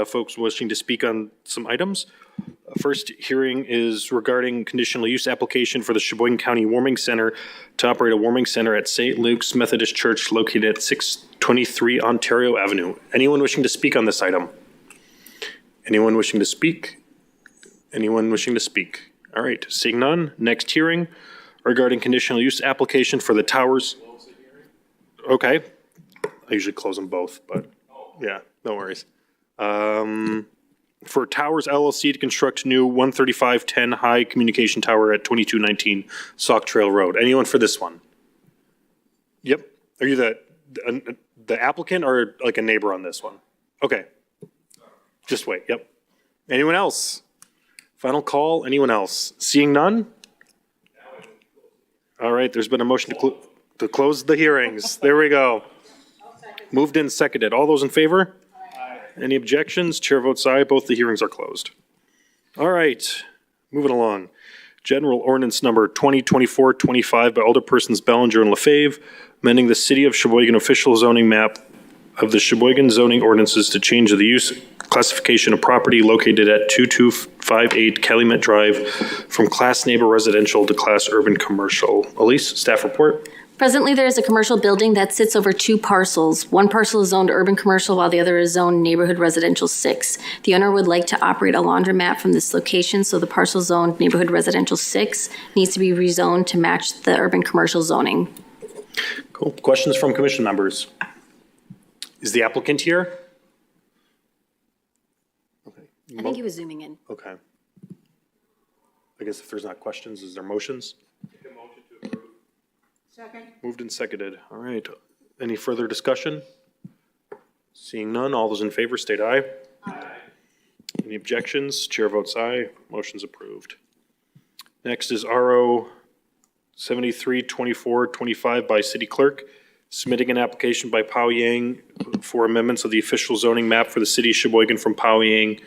folks wishing to speak on some items. First hearing is regarding conditional use application for the Sheboygan County Warming Center to operate a warming center at St. Luke's Methodist Church located at 623 Ontario Avenue. Anyone wishing to speak on this item? Anyone wishing to speak? Anyone wishing to speak? All right, seeing none. Next hearing regarding conditional use application for the towers. Okay. I usually close them both, but yeah, no worries. For Towers LLC to construct new 13510 high communication tower at 2219 Sauk Trail Road. Anyone for this one? Yep. Are you the applicant or like a neighbor on this one? Okay. Just wait. Yep. Anyone else? Final call. Anyone else? Seeing none? All right. There's been a motion to close the hearings. There we go. Moved and seconded. All those in favor? Any objections? Chair votes aye. Both the hearings are closed. All right, moving along. General ordinance number 2024-25 by Alderpersons Bellinger and Lefebvre, amending the City of Sheboygan official zoning map of the Sheboygan zoning ordinances to change the use classification of property located at 2258 Calumet Drive from class neighbor residential to class urban commercial. Elise, staff report. Presently, there is a commercial building that sits over two parcels. One parcel is zoned urban commercial while the other is zoned neighborhood residential 6. The owner would like to operate a laundromat from this location, so the parcel zoned neighborhood residential 6 needs to be rezoned to match the urban commercial zoning. Cool. Questions from commission members? Is the applicant here? Okay. I think he was zooming in. Okay. I guess if there's not questions, is there motions? Second. Moved and seconded. All right. Any further discussion? Seeing none, all those in favor state aye. Aye. Any objections? Chair votes aye. Motion's approved. Next is RO 732425 by City Clerk, submitting an application by Pao Yang for amendments of the official zoning map for the City of Sheboygan from Pao Yang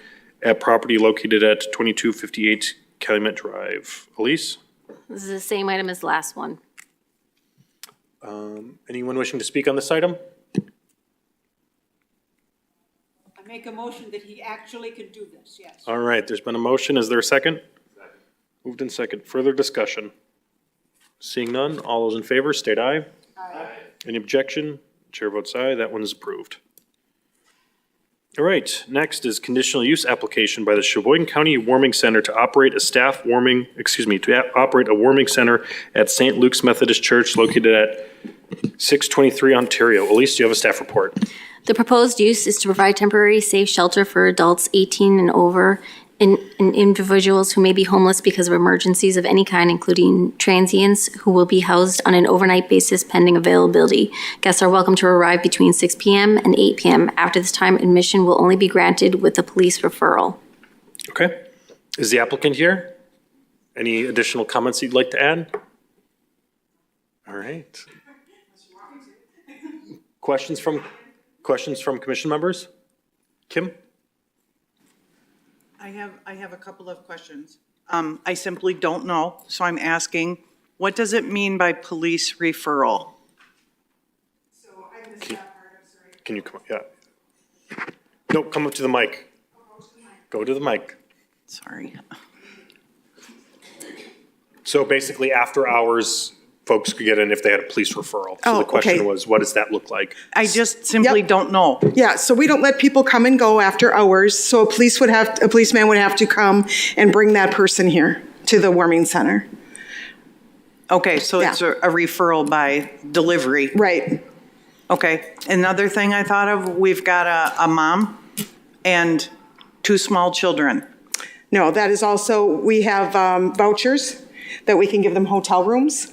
at property located at 2258 Calumet Drive. Elise? This is the same item as the last one. Anyone wishing to speak on this item? I make a motion that he actually could do this, yes. All right, there's been a motion. Is there a second? Second. Moved in second. Further discussion? Seeing none, all those in favor state aye. Aye. Any objection? Chair votes aye. That one is approved. All right, next is conditional use application by the Sheboygan County Warming Center to operate a operate a warming center at St. Luke's Methodist Church located at 623 Ontario. Elise, do you have a staff report? The proposed use is to provide temporary safe shelter for adults 18 and over and individuals who may be homeless because of emergencies of any kind, including transients who will be housed on an overnight basis pending availability. Guests are welcome to arrive between 6 p.m. and 8 p.m. After this time, admission will only be granted with a police referral. Okay. Is the applicant here? Any additional comments you'd like to add? All right. Questions from commission members? Kim? I have a couple of questions. I simply don't know, so I'm asking, what does it mean by police referral? So I missed that part, I'm sorry. Can you come up? Yeah. No, come up to the mic. Go to the mic. Sorry. So basically, after hours, folks could get in if they had a police referral. So the question was, what does that look like? I just simply don't know. Yeah, so we don't let people come and go after hours. So a policeman would have to come and bring that person here to the warming center. Okay, so Yeah. it's a referral by delivery. Right. Okay. Another thing I thought of, we've got a mom and 2 small children. No, that is also, we have vouchers that we can give them hotel rooms,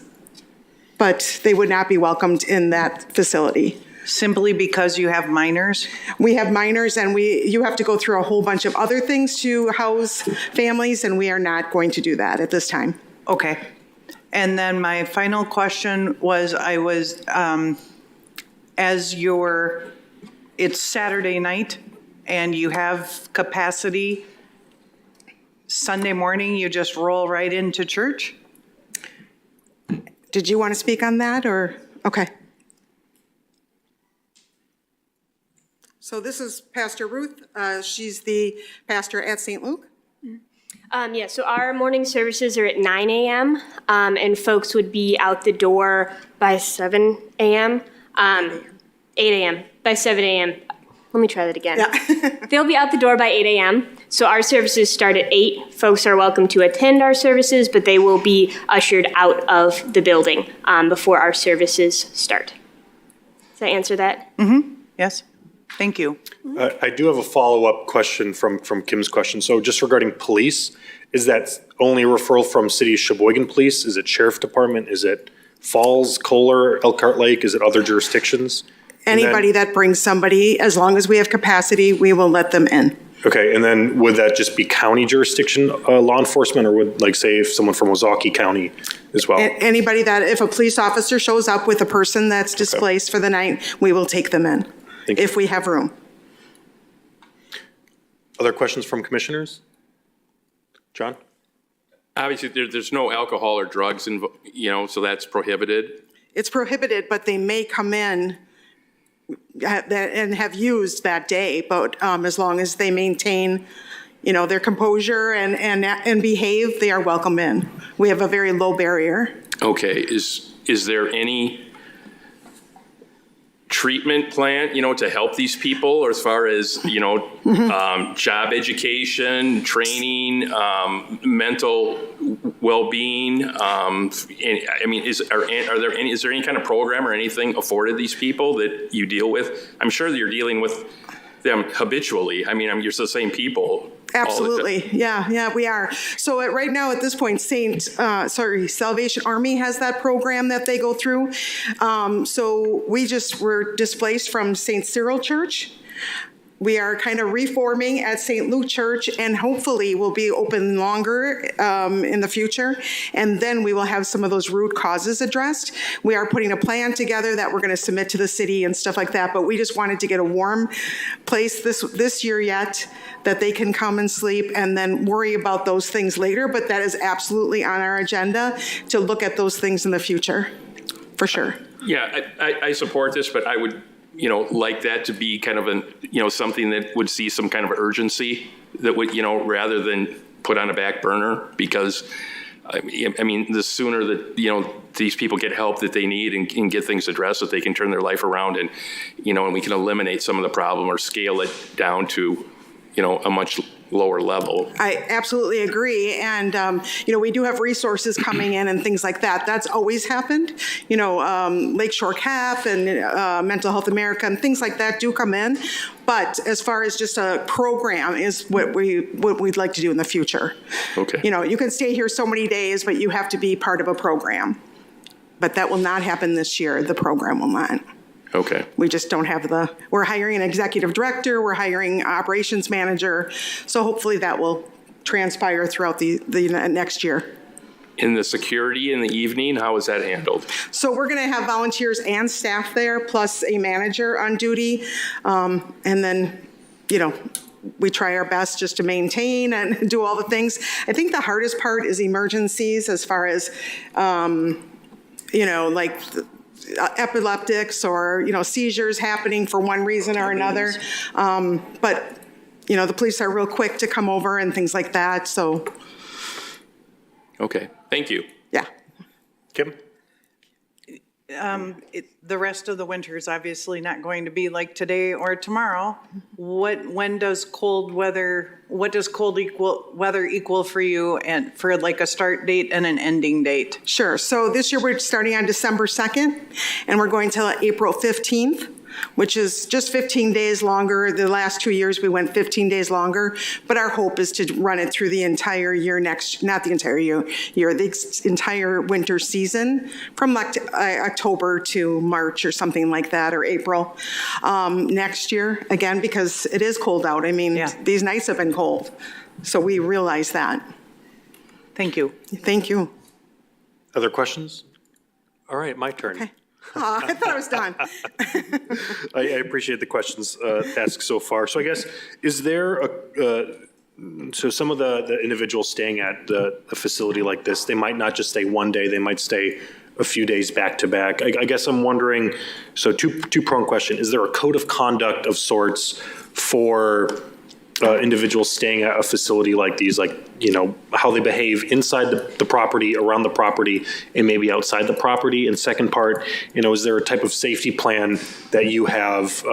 but they would not be welcomed in that facility. Simply because you have minors? We have minors, and you have to go through a whole bunch of other things to house families, and we are not going to do that at this time. Okay. And then my final question was, it's Saturday night and you have capacity, Sunday morning, you just roll right into church? Did you want to speak on that, or? Okay. So this is Pastor Ruth. She's the pastor at St. Luke. Yeah, so our morning services are at 9 a.m. And folks would be out the door by 7 a.m. 8 a.m. by 7 a.m. Let me try that again. Yeah. They'll be out the door by 8 a.m. So our services start at 8. Folks are welcome to attend our services, but they will be ushered out of the building before our services start. Does that answer that? Yes? Thank you. I do have a follow-up question from Kim's question. So just regarding police, is that only a referral from City of Sheboygan Police? Is it Sheriff Department? Is it Falls, Kohler, Elkhart Lake? Is it other jurisdictions? Anybody that brings somebody, as long as we have capacity, we will let them in. Okay, and then would that just be county jurisdiction law enforcement, or would, like, say, if someone from Ozaukee County as well? Anybody that, if a police officer shows up with a person that's displaced for the night, we will take them in, Thank you. if we have room. Other questions from commissioners? John? Obviously, there's no alcohol or drugs, so that's prohibited. It's prohibited, but they may come in and have used that day, but as long as they maintain, their composure and behave, they are welcome in. We have a very low barrier. Okay, is there any treatment plan, to help these people, or as far as, job education, training, mental well-being? I mean, is there any kind of program or anything afforded these people that you deal with? I'm sure that you're dealing with them habitually. I mean, you're the same people. Absolutely. Yeah, we are. So right now at this point, Salvation Army has that program that they go through. So we just were displaced from St. Cyril Church. We are kind of reforming at St. Luke Church, and hopefully we'll be open longer in the future. And then we will have some of those root causes addressed. We are putting a plan together that we're going to submit to the city and stuff like that. But we just wanted to get a warm place this year yet that they can come and sleep, and then worry about those things later. But that is absolutely on our agenda to look at those things in the future, for sure. Yeah, I support this, but I would, like that to be kind of something that would see some kind of urgency that would, rather than put on a back burner, because I mean, the sooner that, these people get help that they need and get things addressed, that they can turn their life around and, and we can eliminate some of the problem or scale it down to, a much lower level. I absolutely agree. And, we do have resources coming in and things like that. That's always happened. Lakeshore CAP and Mental Health America and things like that do come in. But as far as just a program is what we'd like to do in the future. Okay. You can stay here so many days, but you have to be part of a program. But that will not happen this year. The program will not. Okay. We just don't have we're hiring an executive director, we're hiring operations manager. So hopefully that will transpire throughout the next year. In the security in the evening, how is that handled? So we're going to have volunteers and staff there, plus a manager on duty. And then, we try our best just to maintain and do all the things. I think the hardest part is emergencies as far as, like epileptics or, seizures happening for one reason or another. But, the police are real quick to come over and things like that, so. Okay, thank you. Yeah. Kim? The rest of the winter is obviously not going to be like today or tomorrow. What does cold weather equal for you, and for like a start date and an ending date? Sure. So this year we're starting on December 2nd, and we're going till April 15th, which is just 15 days longer. The last 2 years we went 15 days longer, but our hope is to run it through the entire year not the entire year, the entire winter season from October to March or something like that, or April next year, again, because it is cold out. I mean, These nights have been cold, so we realize that. Thank you. Thank you. Other questions? All right, my turn. Okay. I thought I was done. I appreciate the questions asked so far. So I guess, is there so some of the individuals staying at a facility like this, they might not just stay one day, they might stay a few days back to back. I guess I'm wondering, so two-pronged question. Is there a code of conduct of sorts for individuals staying at a facility like these, like, you know, how they behave inside the property, around the property, and maybe outside the property? And second part, you know, is there a type of safety plan that you have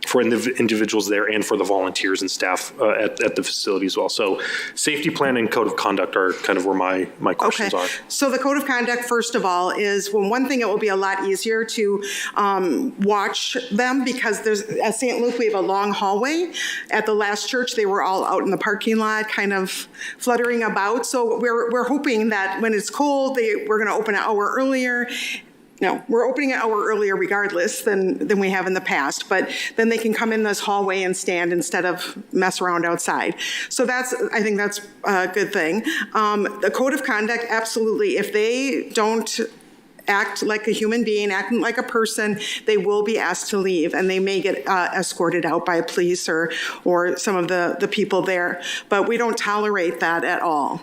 for individuals there and for the volunteers and staff at the facility as well? So safety plan and code of conduct are kind of where my questions are. So the code of conduct, first of all, is, well, one thing, it will be a lot easier to watch them, because there's, at St. Luke, we have a long hallway. At the last church, they were all out in the parking lot, kind of fluttering about. So we're hoping that when it's cold, we're going to open an hour earlier. No, we're opening an hour earlier regardless than we have in the past, but then they can come in this hallway and stand instead of mess around outside. So I think that's a good thing. The code of conduct, absolutely. If they don't act like a human being, act like a person, they will be asked to leave, and they may get escorted out by police or some of the people there. But we don't tolerate that at all.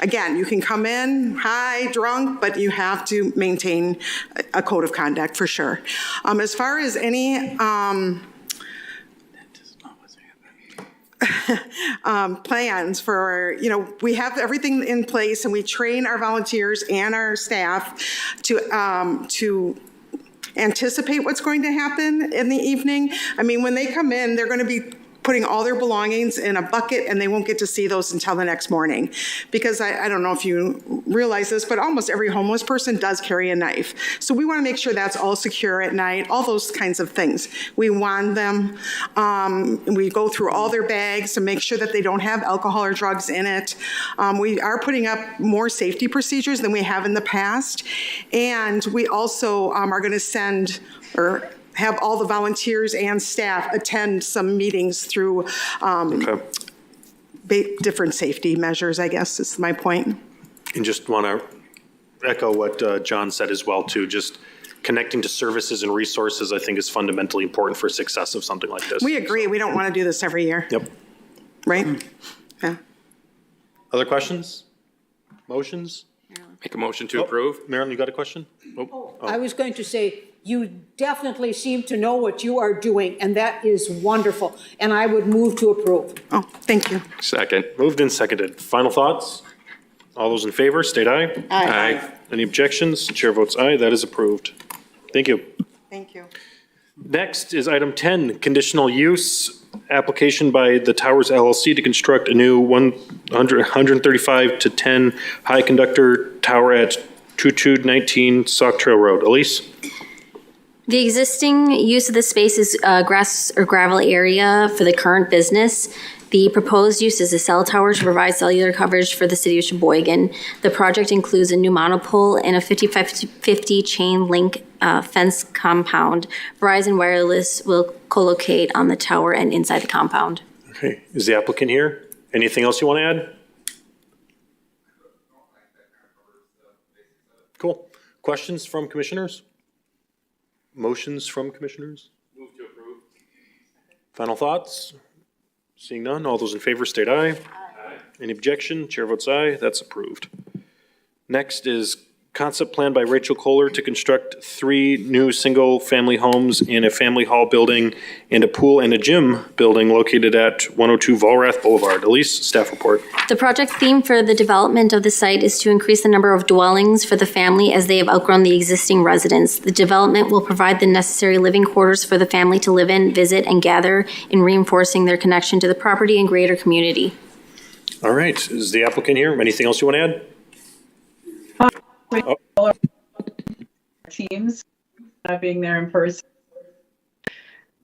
Again, you can come in high, drunk, but you have to maintain a code of conduct for sure. As far as any plans for, you know, we have everything in place, and we train our volunteers and our staff to anticipate what's going to happen in the evening. I mean, when they come in, they're going to be putting all their belongings in a bucket, and they won't get to see those until the next morning. Because I don't know if you realize this, but almost every homeless person does carry a knife. So we want to make sure that's all secure at night, all those kinds of things. We wand them. We go through all their bags to make sure that they don't have alcohol or drugs in it. We are putting up more safety procedures than we have in the past. And we also are going to send, or have all the volunteers and staff attend some meetings through different safety measures, I guess is my point. And just want to echo what John said as well, too. Just connecting to services and resources, I think, is fundamentally important for success of something like this. We agree. We don't want to do this every year. Yep. Right? Yeah. Other questions? Motions? Make a motion to approve. Marilyn, you got a question? I was going to say, you definitely seem to know what you are doing, and that is wonderful. And I would move to approve. Oh, thank you. Second. Moved and seconded. Final thoughts? All those in favor, state aye. Aye. Any objections? Chair votes aye. That is approved. Thank you. Thank you. Next is item 10, conditional use application by the Towers LLC to construct a new 135 to 10 high conductor tower at 2219 Sauk Trail Road. Elise? The existing use of the space is grass or gravel area for the current business. The proposed use is a cell tower to provide cellular coverage for the city of Sheboygan. The project includes a new monopole and a 55-50 chain link fence compound. Verizon Wireless will co-locate on the tower and inside the compound. Okay, is the applicant here? Anything else you want to add? Cool. Questions from commissioners? Motions from commissioners? Move to approve. Final thoughts? Seeing none, all those in favor state aye. Aye. Any objection? Chair votes aye. That's approved. Next is concept plan by Rachel Kohler to construct 3 new single-family homes in a family hall building and a pool and a gym building located at 102 Volrath Boulevard. Elise, staff report. The project theme for the development of the site is to increase the number of dwellings for the family as they have outgrown the existing residence. The development will provide the necessary living quarters for the family to live in, visit, and gather in reinforcing their connection to the property and greater community. All right, is the applicant here? Anything else you want to add? Teams, being there in person.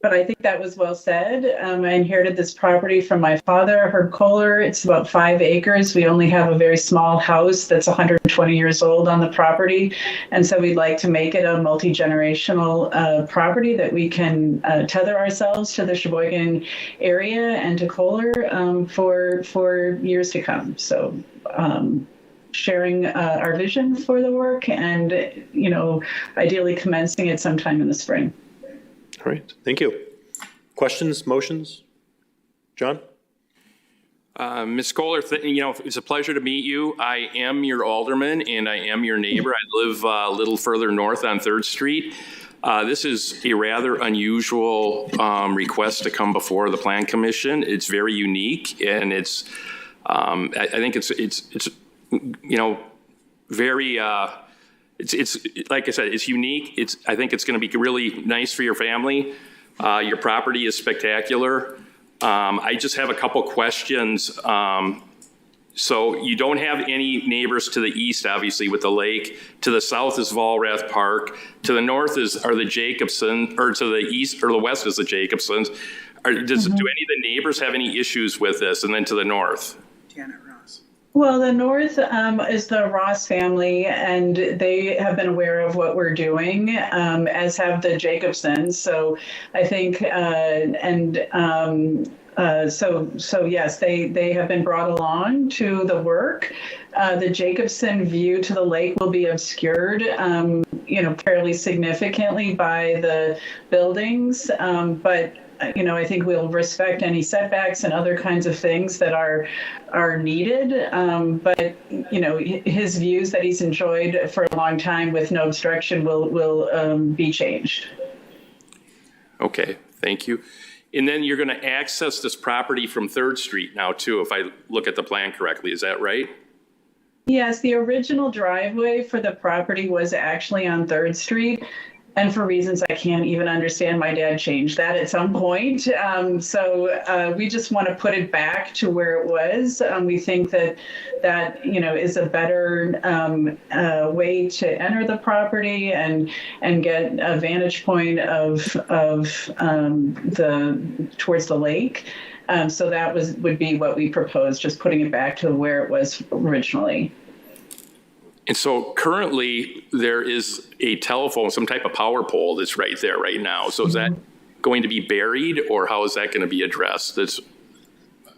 But I think that was well said. I inherited this property from my father, Herb Kohler. It's about 5 acres. We only have a very small house that's 120 years old on the property. And so we'd like to make it a multi-generational property that we can tether ourselves to the Sheboygan area and to Kohler for years to come. So sharing our vision for the work and, ideally commencing it sometime in the spring. All right, thank you. Questions, motions? John? Ms. Kohler, it's a pleasure to meet you. I am your alderman and I am your neighbor. I live a little further north on 3rd Street. This is a rather unusual request to come before the Plan Commission. It's very unique, and it's I think it's very it's like I said, it's unique. I think it's going to be really nice for your family. Your property is spectacular. I just have a couple questions. So you don't have any neighbors to the east, obviously, with the lake. To the south is Volrath Park. To the north are the Jacobsons, or to the east or the west is the Jacobsons. Do any of the neighbors have any issues with this? And then to the north? Well, the north is the Ross family, and they have been aware of what we're doing, as have the Jacobsons. So I think, so yes, they have been brought along to the work. The Jacobson view to the lake will be obscured, fairly significantly by the buildings, but I think we'll respect any setbacks and other kinds of things that are needed. But his views that he's enjoyed for a long time with no obstruction will be changed. Okay, thank you. And then you're going to access this property from 3rd Street now too, if I look at the plan correctly. Is that right? Yes, the original driveway for the property was actually on 3rd Street. And for reasons I can't even understand, my dad changed that at some point. So we just want to put it back to where it was. We think that is a better way to enter the property and get a vantage point of towards the lake. So that would be what we proposed, just putting it back to where it was originally. And so currently there is a telephone, some type of power pole that's right there right now. So is that going to be buried, or how is that going to be addressed?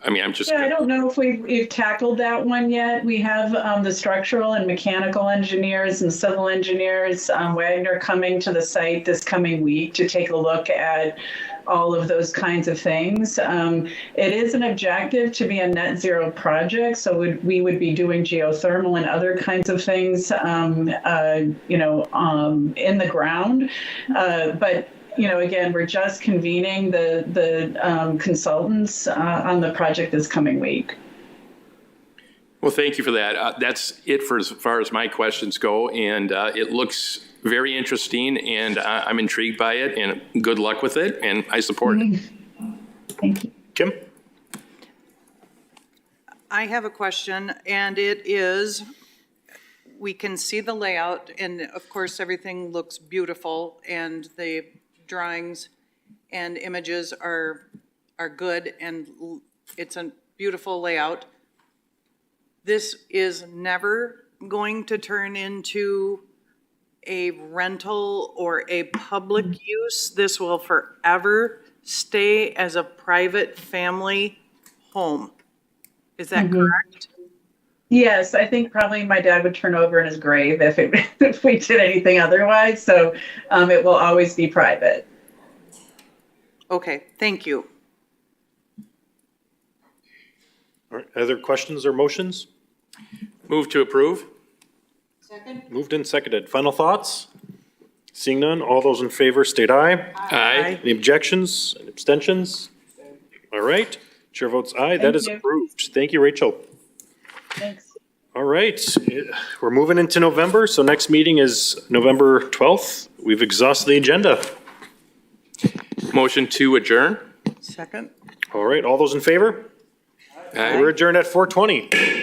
I don't know if we've tackled that one yet. We have the structural and mechanical engineers and civil engineers, Wagner, coming to the site this coming week to take a look at all of those kinds of things. It is an objective to be a net zero project, so we would be doing geothermal and other kinds of things, in the ground. But again, we're just convening the consultants on the project this coming week. Well, thank you for that. That's it for as far as my questions go, and it looks very interesting, and I'm intrigued by it, and good luck with it, and I support it. Thank you. Kim? I have a question, and it is, we can see the layout, and of course, everything looks beautiful, and the drawings and images are good, and it's a beautiful layout. This is never going to turn into a rental or a public use. This will forever stay as a private family home. Is that correct? Yes, I think probably my dad would turn over in his grave if we did anything otherwise. So it will always be private. Okay, thank you. All right, other questions or motions? Move to approve. Second? Moved and seconded. Final thoughts? Seeing none, all those in favor state aye. Aye. Any objections and abstentions? All right, chair votes aye. That is you. approved. Thank you, Rachel. Thanks. All right, we're moving into November, so next meeting is November 12th. We've exhausted the agenda. Motion to adjourn. Second? All right, all those in favor? Aye. We're adjourned at 4:20.